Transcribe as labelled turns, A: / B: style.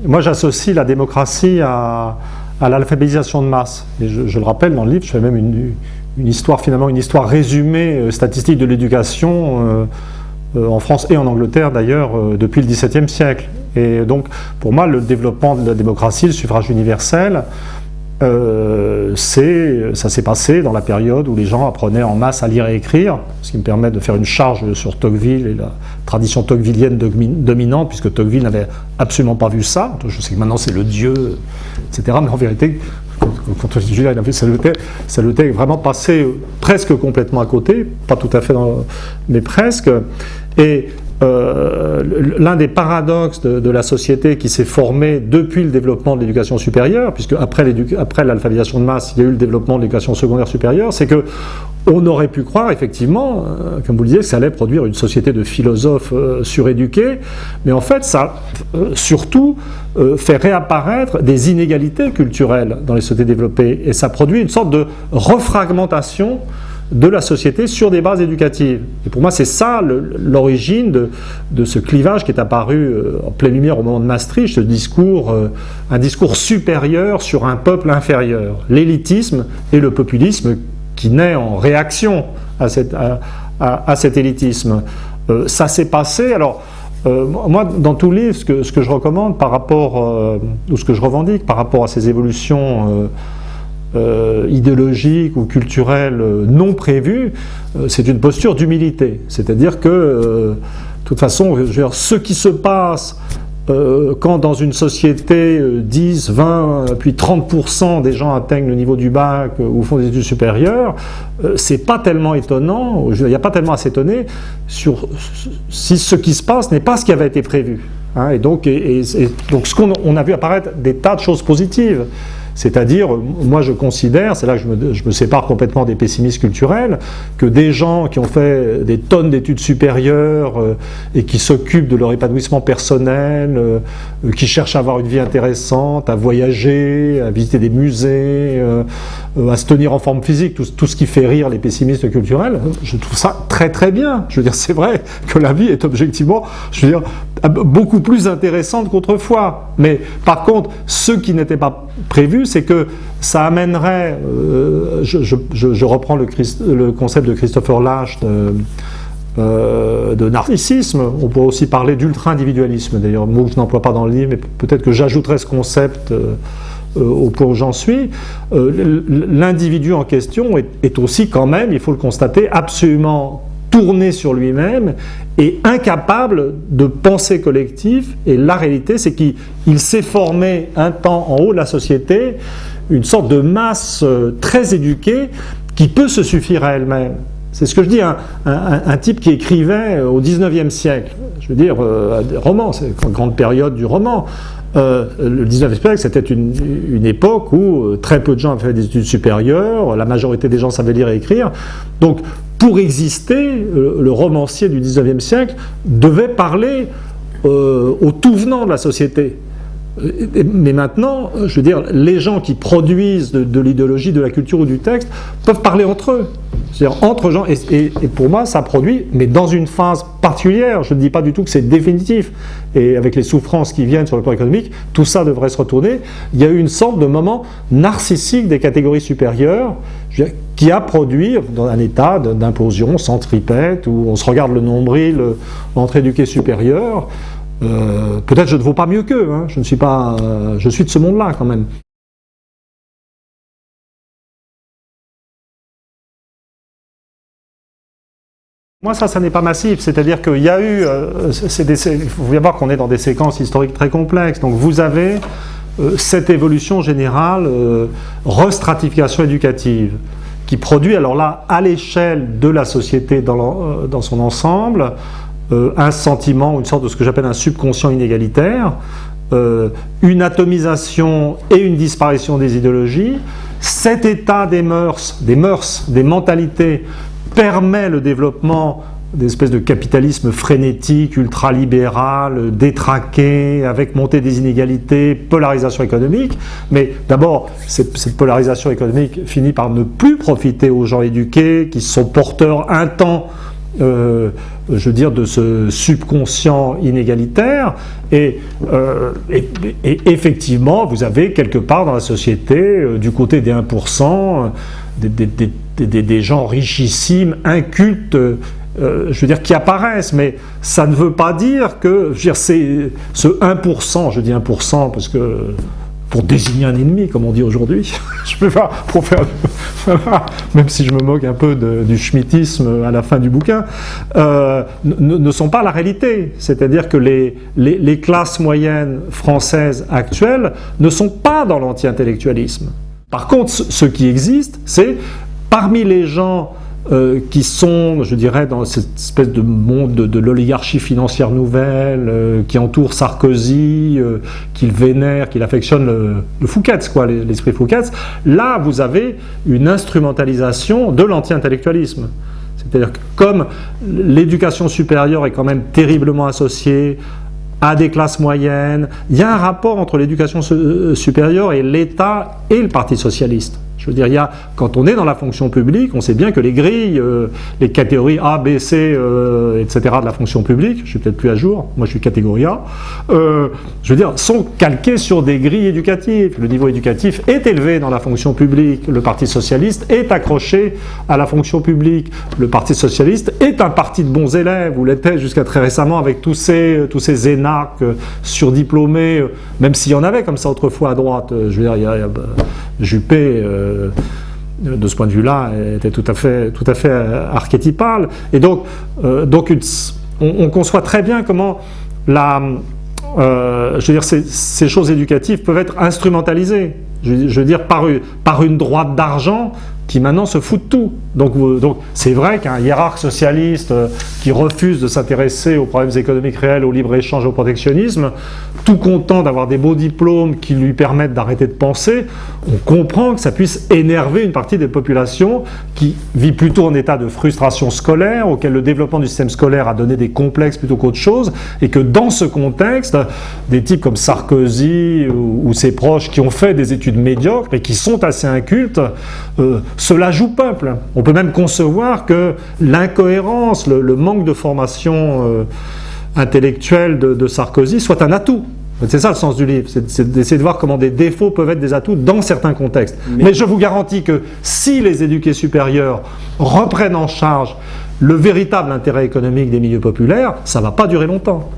A: Moi, j'associe la démocratie à l'alphabétisation de masse. Et je le rappelle dans le livre, je fais même une histoire, finalement, une histoire résumée statistique de l'éducation en France et en Angleterre d'ailleurs depuis le XVIIe siècle. Et donc, pour moi, le développement de la démocratie, le suffrage universel, ça s'est passé dans la période où les gens apprenaient en masse à lire et écrire, ce qui me permet de faire une charge sur Tocqueville et la tradition tocquevillienne dominante, puisque Tocqueville n'avait absolument pas vu ça. Je sais que maintenant c'est le dieu, etc. Mais en vérité, quand Julien a vu Salutaire est vraiment passé presque complètement à côté, pas tout à fait, mais presque. Et l'un des paradoxes de la société qui s'est formée depuis le développement de l'éducation supérieure, puisque après l'alphabétisation de masse, il y a eu le développement de l'éducation secondaire supérieure, c'est que on aurait pu croire effectivement, comme vous le disiez, que ça allait produire une société de philosophes suréduqués, mais en fait ça surtout fait réapparaître des inégalités culturelles dans les sociétés développées, et ça produit une sorte de refragmentation de la société sur des bases éducatives. Et pour moi, c'est ça l'origine de ce clivage qui est apparu en pleine lumière au moment de Maastricht, ce discours, un discours supérieur sur un peuple inférieur. L'élitisme et le populisme qui naît en réaction à cet élitisme. Ça s'est passé, alors moi, dans tout livre, ce que je recommande par rapport, ou ce que je revendique par rapport à ces évolutions idéologiques ou culturelles non prévues, c'est une posture d'humilité. C'est-à-dire que, de toute façon, je veux dire, ce qui se passe quand dans une société 10, 20, puis 30% des gens atteignent le niveau du bac ou font des études supérieures, c'est pas tellement étonnant, il n'y a pas tellement à s'étonner si ce qui se passe n'est pas ce qui avait été prévu. Hein, et donc, on a vu apparaître des tas de choses positives. C'est-à-dire, moi je considère, c'est là que je me sépare complètement des pessimistes culturels, que des gens qui ont fait des tonnes d'études supérieures et qui s'occupent de leur épanouissement personnel, qui cherchent à avoir une vie intéressante, à voyager, à visiter des musées, à se tenir en forme physique, tout ce qui fait rire les pessimistes culturels, je trouve ça très très bien. Je veux dire, c'est vrai que la vie est objectivement, je veux dire, beaucoup plus intéressante qu'autrefois. Mais par contre, ce qui n'était pas prévu, c'est que ça amènerait, je reprends le concept de Christopher Lasch de narcissisme, on pourrait aussi parler d'ultra-individualisme, d'ailleurs, mot que je n'emploie pas dans le livre, mais peut-être que j'ajouterai ce concept au point où j'en suis. L'individu en question est aussi quand même, il faut le constater, absolument tourné sur lui-même et incapable de pensée collective. Et la réalité, c'est qu'il s'est formé un temps en haut de la société, une sorte de masse très éduquée qui peut se suffire à elle-même. C'est ce que je dis, un type qui écrivait au XIXe siècle, je veux dire, des romans, c'est une grande période du roman. Le XIXe siècle, c'était une époque où très peu de gens avaient fait des études supérieures, la majorité des gens savaient lire et écrire. Donc, pour exister, le romancier du XIXe siècle devait parler au tout venant de la société. Mais maintenant, je veux dire, les gens qui produisent de l'idéologie, de la culture ou du texte peuvent parler entre eux. C'est-à-dire entre gens, et pour moi, ça produit, mais dans une phase particulière. Je ne dis pas du tout que c'est définitif. Et avec les souffrances qui viennent sur le plan économique, tout ça devrait se retourner. Il y a eu une sorte de moment narcissique des catégories supérieures, qui a produit dans un état d'implosion centripète, où on se regarde le nombril entre éduqués supérieurs. Peut-être je ne vaux pas mieux qu'eux, hein. Je suis de ce monde-là quand même. Moi, ça n'est pas massif, c'est-à-dire qu'il y a eu, il faut bien voir qu'on est dans des séquences historiques très complexes, donc vous avez cette évolution générale, restratification éducative, qui produit, alors là, à l'échelle de la société dans son ensemble, un sentiment, une sorte de ce que j'appelle un subconscient inégalitaire, une atomisation et une disparition des idéologies. Cet état des mœurs, des mentalités, permet le développement d'espèces de capitalisme frénétique, ultralibéral, détraqué, avec montée des inégalités, polarisation économique. Mais d'abord, cette polarisation économique finit par ne plus profiter aux gens éduqués, qui sont porteurs un temps je veux dire, de ce subconscient inégalitaire, et effectivement, vous avez quelque part dans la société, du côté des 1%, des gens richissimes, incultes, je veux dire, qui apparaissent, mais ça ne veut pas dire que, je veux dire, c'est ce 1%, je dis 1% parce que pour désigner un ennemi, comme on dit aujourd'hui, je peux pas, pour faire, même si je me moque un peu du schmittisme à la fin du bouquin, ne sont pas la réalité. C'est-à-dire que les classes moyennes françaises actuelles ne sont pas dans l'anti-intellectualisme. Par contre, ce qui existe, c'est parmi les gens qui sont, je dirais, dans cette espèce de monde de l'oligarchie financière nouvelle, qui entoure Sarkozy, qu'il vénère, qu'il affectionne, le Fouquet's, quoi, l'esprit Fouquet's. Là, vous avez une instrumentalisation de l'anti-intellectualisme. C'est-à-dire que comme l'éducation supérieure est quand même terriblement associée à des classes moyennes, il y a un rapport entre l'éducation supérieure et l'État et le Parti socialiste. Je veux dire, quand on est dans la fonction publique, on sait bien que les grilles, les catégories A, B, C, etc. de la fonction publique, je suis peut-être plus à jour, moi je suis catégorie A, je veux dire, sont calquées sur des grilles éducatives. Le niveau éducatif est élevé dans la fonction publique. Le Parti socialiste est accroché à la fonction publique. Le Parti socialiste est un parti de bons élèves, ou l'était jusqu'à très récemment avec tous ces énarques surdiplômés, même s'il y en avait comme ça autrefois à droite. Je veux dire, il y a Juppé, de ce point de vue-là, était tout à fait archétypal. Et donc on conçoit très bien comment je veux dire, ces choses éducatives peuvent être instrumentalisées. Je veux dire, par une droite d'argent qui maintenant se fout de tout. Donc c'est vrai qu'un hiérarque socialiste qui refuse de s'intéresser aux problèmes économiques réels, au libre-échange, au protectionnisme, tout content d'avoir des beaux diplômes qui lui permettent d'arrêter de penser, on comprend que ça puisse énerver une partie des populations qui vit plutôt en état de frustration scolaire, auquel le développement du système scolaire a donné des complexes plutôt qu'autre chose, et que dans ce contexte, des types comme Sarkozy ou ses proches qui ont fait des études médiocres et qui sont assez incultes, cela joue peuple. On peut même concevoir que l'incohérence, le manque de formation intellectuelle de Sarkozy soit un atout. C'est ça le sens du livre, c'est d'essayer de voir comment des défauts peuvent être des atouts dans certains contextes. Mais je vous garantis que si les éduqués supérieurs reprennent en charge le véritable intérêt économique des milieux populaires, ça ne va pas durer longtemps.